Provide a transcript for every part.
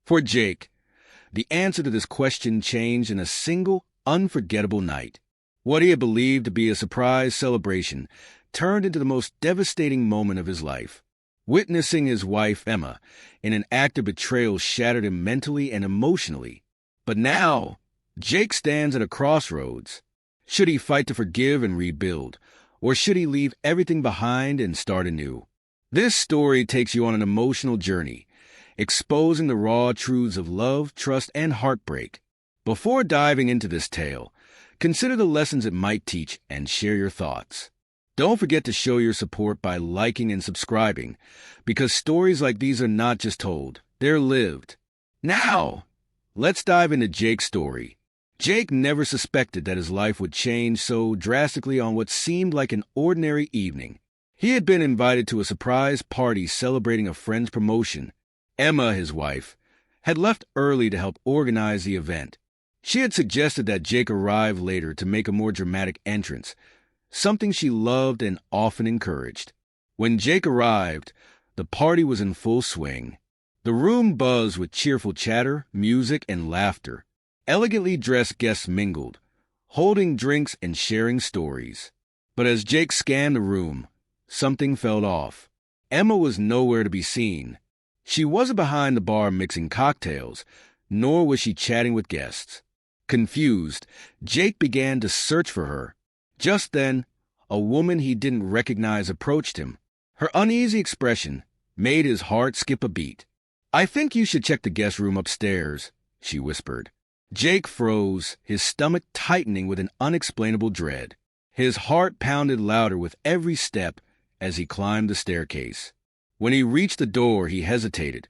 For Jake, the answer to this question changed in a single, unforgettable night. What he had believed to be a surprise celebration turned into the most devastating moment of his life. Witnessing his wife, Emma, in an act of betrayal shattered him mentally and emotionally. But now, Jake stands at a crossroads. Should he fight to forgive and rebuild, or should he leave everything behind and start anew? This story takes you on an emotional journey, exposing the raw truths of love, trust, and heartbreak. Before diving into this tale, consider the lessons it might teach and share your thoughts. Don't forget to show your support by liking and subscribing, because stories like these are not just told, they're lived. Now, let's dive into Jake's story. Jake never suspected that his life would change so drastically on what seemed like an ordinary evening. He had been invited to a surprise party celebrating a friend's promotion. Emma, his wife, had left early to help organize the event. She had suggested that Jake arrive later to make a more dramatic entrance, something she loved and often encouraged. When Jake arrived, the party was in full swing. The room buzzed with cheerful chatter, music, and laughter. Elegantly dressed guests mingled, holding drinks and sharing stories. But as Jake scanned the room, something felt off. Emma was nowhere to be seen. She wasn't behind the bar mixing cocktails, nor was she chatting with guests. Confused, Jake began to search for her. Just then, a woman he didn't recognize approached him. Her uneasy expression made his heart skip a beat. "I think you should check the guest room upstairs," she whispered. Jake froze, his stomach tightening with an unexplainable dread. His heart pounded louder with every step as he climbed the staircase. When he reached the door, he hesitated,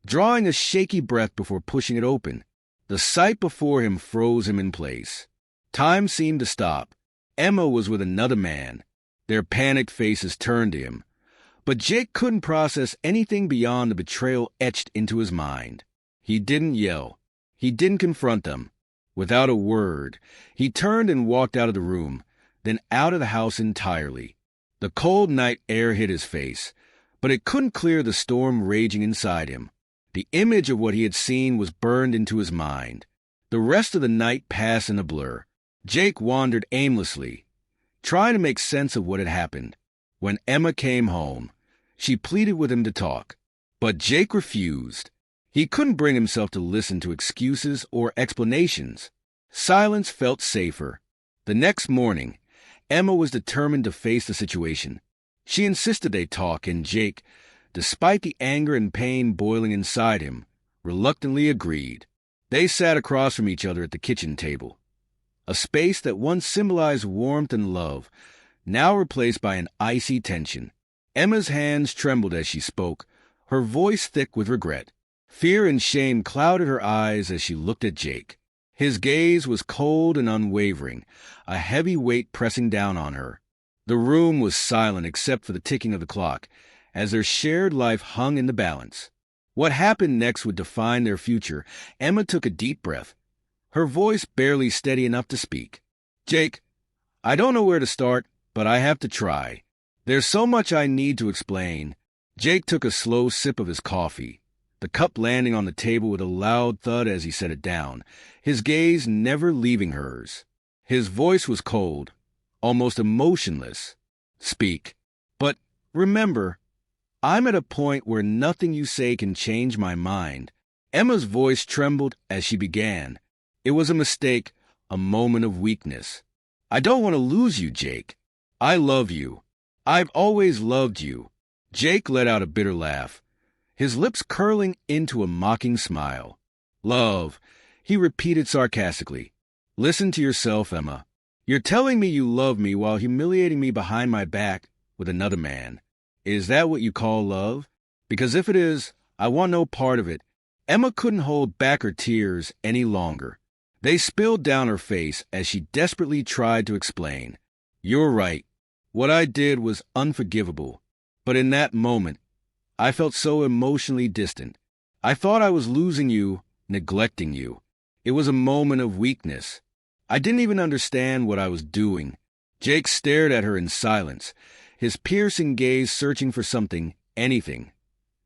drawing a shaky breath before pushing it open. The sight before him froze him in place. Time seemed to stop. Emma was with another man. Their panicked faces turned to him. But Jake couldn't process anything beyond the betrayal etched into his mind. He didn't yell. He didn't confront them. Without a word, he turned and walked out of the room, then out of the house entirely. The cold night air hit his face, but it couldn't clear the storm raging inside him. The image of what he had seen was burned into his mind. The rest of the night passed in a blur. Jake wandered aimlessly, trying to make sense of what had happened. When Emma came home, she pleaded with him to talk, but Jake refused. He couldn't bring himself to listen to excuses or explanations. Silence felt safer. The next morning, Emma was determined to face the situation. She insisted they talk, and Jake, despite the anger and pain boiling inside him, reluctantly agreed. They sat across from each other at the kitchen table. A space that once symbolized warmth and love, now replaced by an icy tension. Emma's hands trembled as she spoke, her voice thick with regret. Fear and shame clouded her eyes as she looked at Jake. His gaze was cold and unwavering, a heavy weight pressing down on her. The room was silent except for the ticking of the clock, as their shared life hung in the balance. What happened next would define their future. Emma took a deep breath, her voice barely steady enough to speak. "Jake, I don't know where to start, but I have to try. There's so much I need to explain." Jake took a slow sip of his coffee, the cup landing on the table with a loud thud as he set it down, his gaze never leaving hers. His voice was cold, almost emotionless. "Speak. But remember, I'm at a point where nothing you say can change my mind." Emma's voice trembled as she began. It was a mistake, a moment of weakness. "I don't want to lose you, Jake. I love you. I've always loved you." Jake let out a bitter laugh, his lips curling into a mocking smile. "Love," he repeated sarcastically. "Listen to yourself, Emma. You're telling me you love me while humiliating me behind my back with another man. Is that what you call love? Because if it is, I want no part of it." Emma couldn't hold back her tears any longer. They spilled down her face as she desperately tried to explain. "You're right. What I did was unforgivable. But in that moment, I felt so emotionally distant. I thought I was losing you, neglecting you. It was a moment of weakness. I didn't even understand what I was doing." Jake stared at her in silence, his piercing gaze searching for something, anything,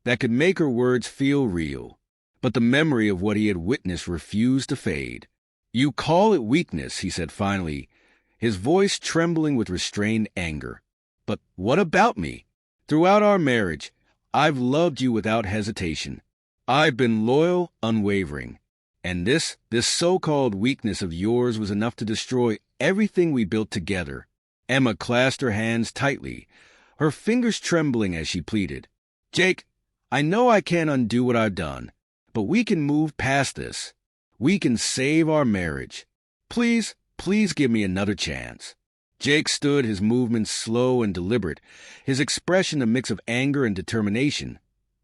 that could make her words feel real. but the memory of what he had witnessed refused to fade. "You call it weakness," he said finally, his voice trembling with restrained anger. "But what about me? Throughout our marriage, I've loved you without hesitation. I've been loyal, unwavering. And this so-called weakness of yours was enough to destroy everything we built together." Emma clasped her hands tightly, her fingers trembling as she pleaded. "Jake, I know I can't undo what I've done, but we can move past this. We can save our marriage. Please give me another chance." Jake stood, his movements slow and deliberate, his expression a mix of anger and determination.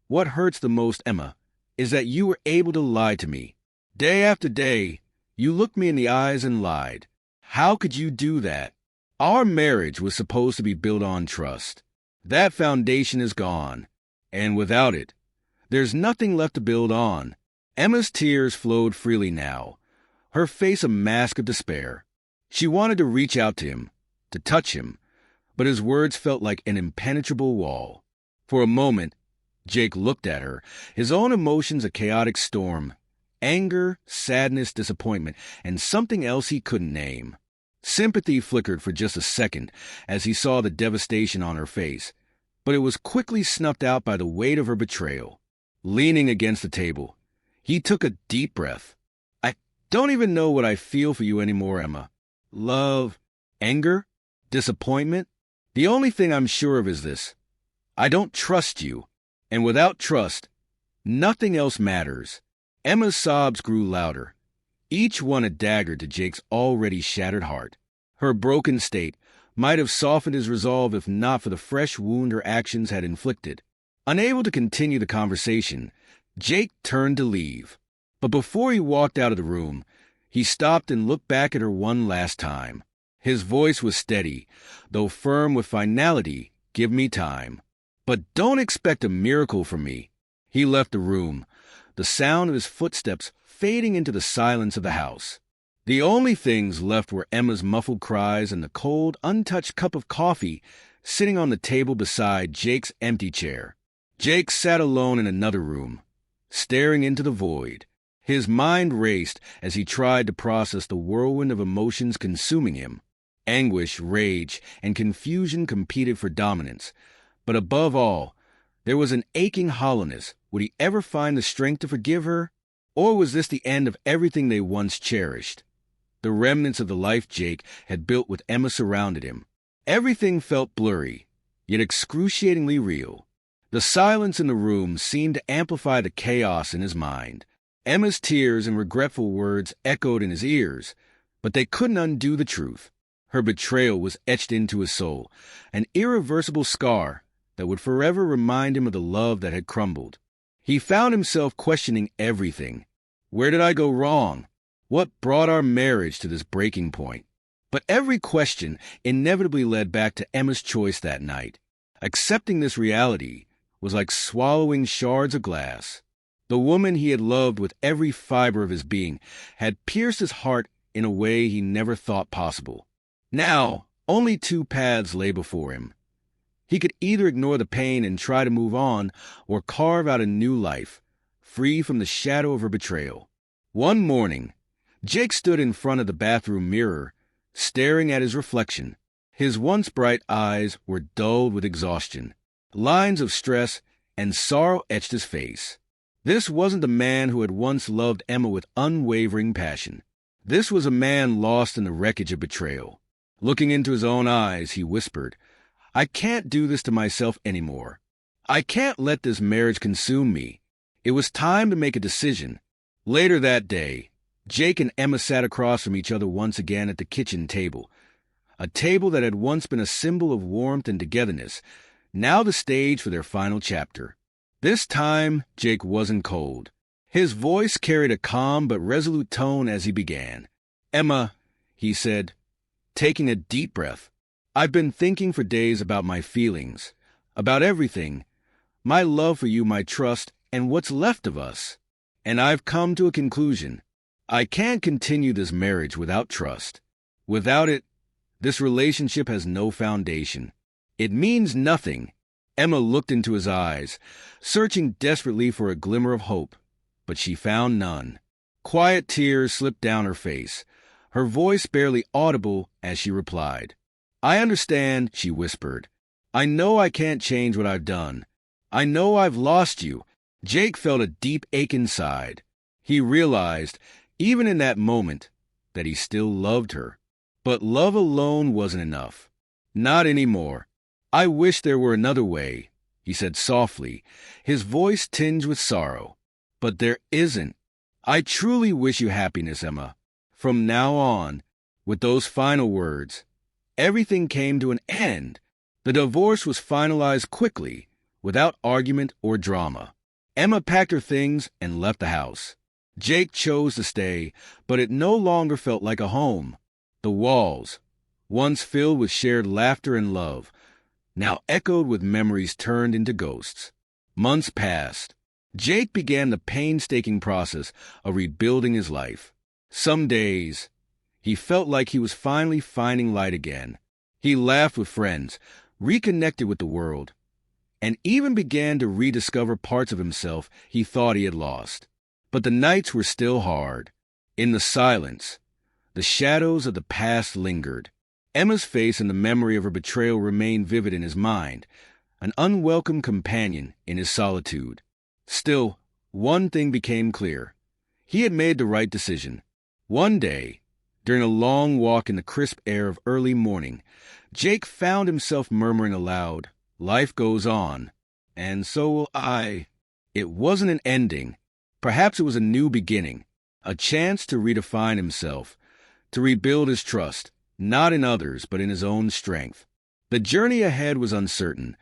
"What hurts the most, Emma, is that you were able to lie to me. Day after day, you looked me in the eyes and lied. How could you do that? Our marriage was supposed to be built on trust. That foundation is gone, and without it, there's nothing left to build on." Emma's tears flowed freely now, her face a mask of despair. She wanted to reach out to him, to touch him, but his words felt like an impenetrable wall. For a moment, Jake looked at her, his own emotions a chaotic storm. Anger, sadness, disappointment, and something else he couldn't name. Sympathy flickered for just a second as he saw the devastation on her face, but it was quickly snuffed out by the weight of her betrayal. Leaning against the table, he took a deep breath. "I don't even know what I feel for you anymore, Emma. Love, anger, disappointment. The only thing I'm sure of is this. I don't trust you, and without trust, nothing else matters." Emma's sobs grew louder, each one a dagger to Jake's already shattered heart. Her broken state might have softened his resolve if not for the fresh wound her actions had inflicted. Unable to continue the conversation, Jake turned to leave. But before he walked out of the room, he stopped and looked back at her one last time. His voice was steady, though firm with finality. "Give me time. But don't expect a miracle from me." He left the room, the sound of his footsteps fading into the silence of the house. The only things left were Emma's muffled cries and the cold, untouched cup of coffee sitting on the table beside Jake's empty chair. Jake sat alone in another room, staring into the void. His mind raced as he tried to process the whirlwind of emotions consuming him. Anguish, rage, and confusion competed for dominance. But above all, there was an aching hollowness. Would he ever find the strength to forgive her? Or was this the end of everything they once cherished? The remnants of the life Jake had built with Emma surrounded him. Everything felt blurry, yet excruciatingly real. The silence in the room seemed to amplify the chaos in his mind. Emma's tears and regretful words echoed in his ears, but they couldn't undo the truth. Her betrayal was etched into his soul, an irreversible scar that would forever remind him of the love that had crumbled. He found himself questioning everything. Where did I go wrong? What brought our marriage to this breaking point? But every question inevitably led back to Emma's choice that night. Accepting this reality was like swallowing shards of glass. The woman he had loved with every fiber of his being had pierced his heart in a way he never thought possible. Now, only two paths lay before him. He could either ignore the pain and try to move on, or carve out a new life, free from the shadow of her betrayal. One morning, Jake stood in front of the bathroom mirror, staring at his reflection. His once bright eyes were dulled with exhaustion. Lines of stress and sorrow etched his face. This wasn't the man who had once loved Emma with unwavering passion. This was a man lost in the wreckage of betrayal. Looking into his own eyes, he whispered, "I can't do this to myself anymore. I can't let this marriage consume me." It was time to make a decision. Later that day, Jake and Emma sat across from each other once again at the kitchen table, a table that had once been a symbol of warmth and togetherness, now the stage for their final chapter. This time, Jake wasn't cold. His voice carried a calm but resolute tone as he began. "Emma," he said, taking a deep breath, "I've been thinking for days about my feelings, about everything, my love for you, my trust, and what's left of us. And I've come to a conclusion. I can't continue this marriage without trust. Without it, this relationship has no foundation. It means nothing." Emma looked into his eyes, searching desperately for a glimmer of hope. but she found none. Quiet tears slipped down her face, her voice barely audible as she replied. "I understand," she whispered. "I know I can't change what I've done. I know I've lost you." Jake felt a deep ache inside. He realized, even in that moment, that he still loved her. But love alone wasn't enough. Not anymore. "I wish there were another way," he said softly, his voice tinged with sorrow. "But there isn't. I truly wish you happiness, Emma." From now on, with those final words, everything came to an end. The divorce was finalized quickly, without argument or drama. Emma packed her things and left the house. Jake chose to stay, but it no longer felt like a home. The walls, once filled with shared laughter and love, now echoed with memories turned into ghosts. Months passed. Jake began the painstaking process of rebuilding his life. Some days, he felt like he was finally finding light again. He laughed with friends, reconnected with the world, and even began to rediscover parts of himself he thought he had lost. But the nights were still hard. In the silence, the shadows of the past lingered. Emma's face and the memory of her betrayal remained vivid in his mind, an unwelcome companion in his solitude. Still, one thing became clear. He had made the right decision. One day, during a long walk in the crisp air of early morning, Jake found himself murmuring aloud, "Life goes on, and so will I." It wasn't an ending. Perhaps it was a new beginning, a chance to redefine himself, to rebuild his trust, not in others, but in his own strength. The journey ahead was uncertain,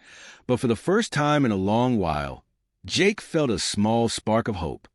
but for the first time in a long while, Jake felt a small spark of hope.